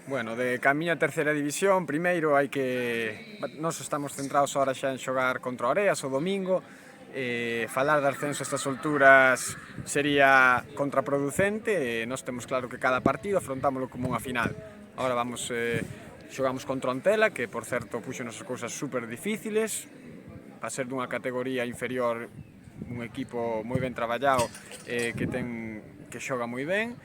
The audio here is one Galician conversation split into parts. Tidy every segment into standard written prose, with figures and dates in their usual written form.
Bueno, de camiño a terceira división, primeiro hai que... Nós estamos centrados ahora xa en xogar contra o Areas o domingo. Falar de ascenso a estas alturas sería contraproducente. Nós temos claro que cada partido afrontámoslo como unha final. Ahora xogamos contra Ontela, que por certo puxo as cousas super difíciles. Para ser dunha categoría inferior, un equipo moi ben traballado, que xoga moi ben.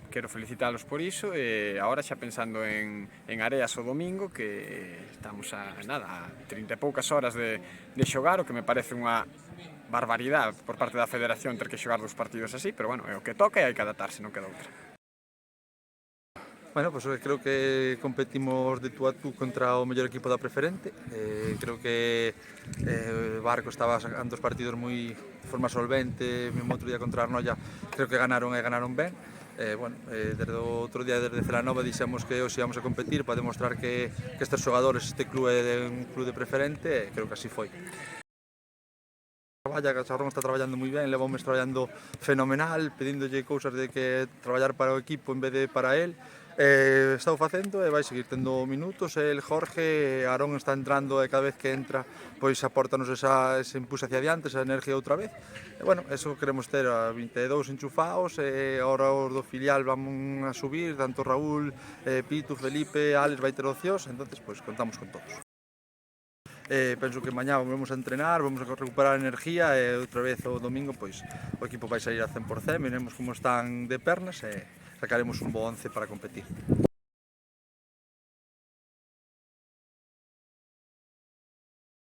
Quero felicitalos por iso e agora xa pensando en Areas o domingo, que estamos a 30 e poucas horas de xogar, o que me parece unha barbaridade por parte da Federación ter que xogar dos partidos así, pero bueno, é o que toca e hai que adaptarse, non queda outra. Bueno, pues creo que competimos de tú a tú contra o mellor equipo da preferente. Creo que Barco estaba sacando os partidos moi de forma solvente, mesmo outro día contra Arnoia, creo que ganaron ben. Desde o outro día, desde Celanova, dixemos que hoxe íamos a competir para demostrar que estes xogadores, este club é un club de preferente, e creo que así foi. Charrón está traballando moi ben, leva un mes traballando fenomenal, pedíndolle cousas de que traballar para o equipo en vez de para él. Está o facendo e vai seguir tendo minutos. El Jorge, Aarón está entrando e cada vez que entra pois aportanos ese impulso hacia adiante, esa energía outra vez. E bueno, eso queremos ter a 22 enchufados e agora os do filial van a subir, tanto Raúl, Pitu, Felipe, Alex vai ter opcións, entonces pois contamos con todos. Penso que mañá volvemos a entrenar, vamos a recuperar energía e outra vez o domingo pois o equipo vai sair a 100%, miremos como están de pernas e sacaremos un bo 11 para competir.